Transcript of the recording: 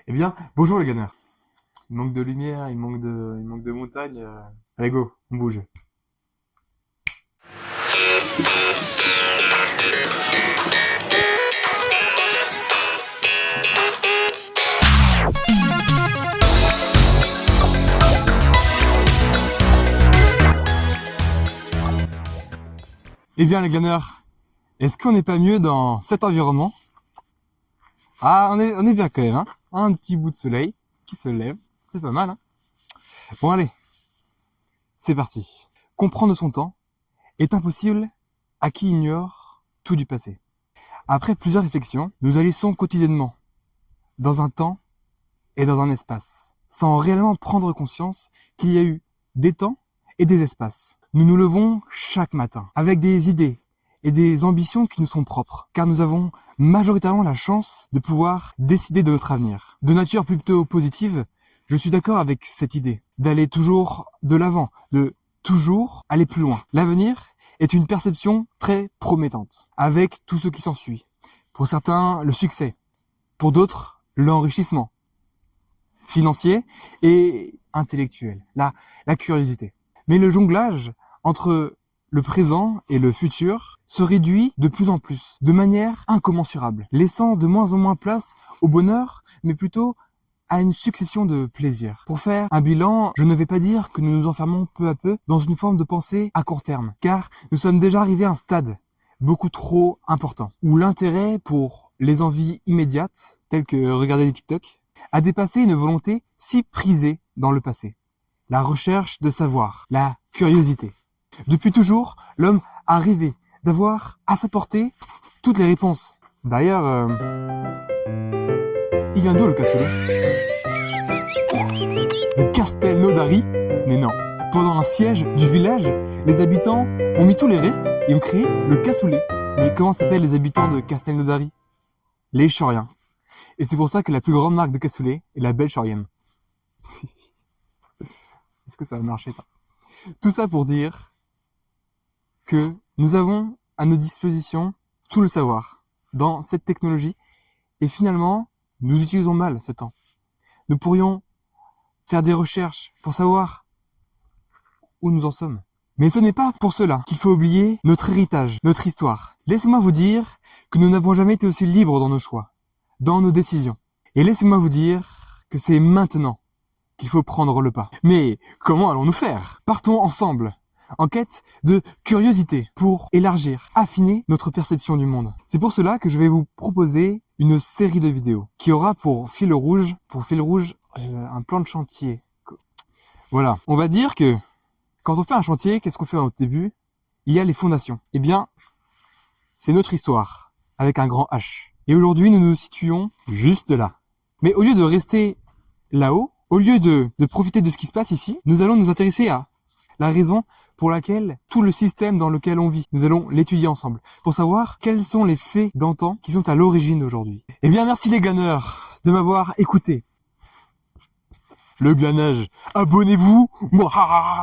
Eh bien, bonjour les gagnants. Il manque de lumière, il manque de montagne. Allez go, on bouge. Eh bien les gagnants, est-ce qu'on n'est pas mieux dans cet environnement? Ah, on est bien quand même, hein. Un petit bout de soleil qui se lève, c'est pas mal, hein. Bon allez, c'est parti. Comprendre son temps est impossible à qui ignore tout du passé. Après plusieurs réflexions, nous agissons quotidiennement dans un temps et dans un espace, sans réellement prendre conscience qu'il y a eu des temps et des espaces. Nous nous levons chaque matin avec des idées et des ambitions qui nous sont propres, car nous avons majoritairement la chance de pouvoir décider de notre avenir. De nature plutôt positive, je suis d'accord avec cette idée, d'aller toujours de l'avant, de toujours aller plus loin. L'avenir est une perception très promettante, avec tout ce qui s'ensuit. Pour certains, le succès. Pour d'autres, l'enrichissement financier et intellectuel, la curiosité. Mais le jonglage entre le présent et le futur se réduit de plus en plus, de manière incommensurable, laissant de moins en moins place au bonheur, mais plutôt à une succession de plaisirs. Pour faire un bilan, je ne vais pas dire que nous nous enfermons peu à peu dans une forme de pensée à court terme, car nous sommes déjà arrivés à un stade beaucoup trop important, où l'intérêt pour les envies immédiates, telles que regarder des TikTok, a dépassé une volonté si prisée dans le passé. La recherche de savoir, la curiosité. Depuis toujours, l'homme a rêvé d'avoir à sa portée toutes les réponses. D'ailleurs, il vient d'où le cassoulet? De Castelnaudary? Mais non. Pendant un siège du village, les habitants ont mis tous les restes et ont créé le cassoulet. Mais comment s'appellent les habitants de Castelnaudary? Les Choriens. Et c'est pour ça que la plus grande marque de cassoulet est la Belle Chorienne. Est-ce que ça va marcher ça? Tout ça pour dire que nous avons à nos dispositions tout le savoir dans cette technologie et finalement, nous utilisons mal ce temps. Nous pourrions faire des recherches pour savoir où nous en sommes. Mais ce n'est pas pour cela qu'il faut oublier notre héritage, notre histoire. Laissez-moi vous dire que nous n'avons jamais été aussi libres dans nos choix, dans nos décisions. Et laissez-moi vous dire que c'est maintenant qu'il faut prendre le pas. Mais comment allons-nous faire? Partons ensemble, en quête de curiosité, pour élargir, affiner notre perception du monde. C'est pour cela que je vais vous proposer une série de vidéos qui aura pour fil rouge, un plan de chantier. Voilà. On va dire que quand on fait un chantier, qu'est-ce qu'on fait au début? Il y a les fondations. Eh bien, c'est notre histoire, avec un grand H. Et aujourd'hui, nous nous situons juste là. Mais au lieu de rester là-haut, au lieu de profiter de ce qui se passe ici, nous allons nous intéresser à la raison pour laquelle tout le système dans lequel on vit, nous allons l'étudier ensemble, pour savoir quels sont les faits d'antan qui sont à l'origine d'aujourd'hui. Eh bien, merci les glaneurs de m'avoir écouté. Le glanage, abonnez-vous. Mouah.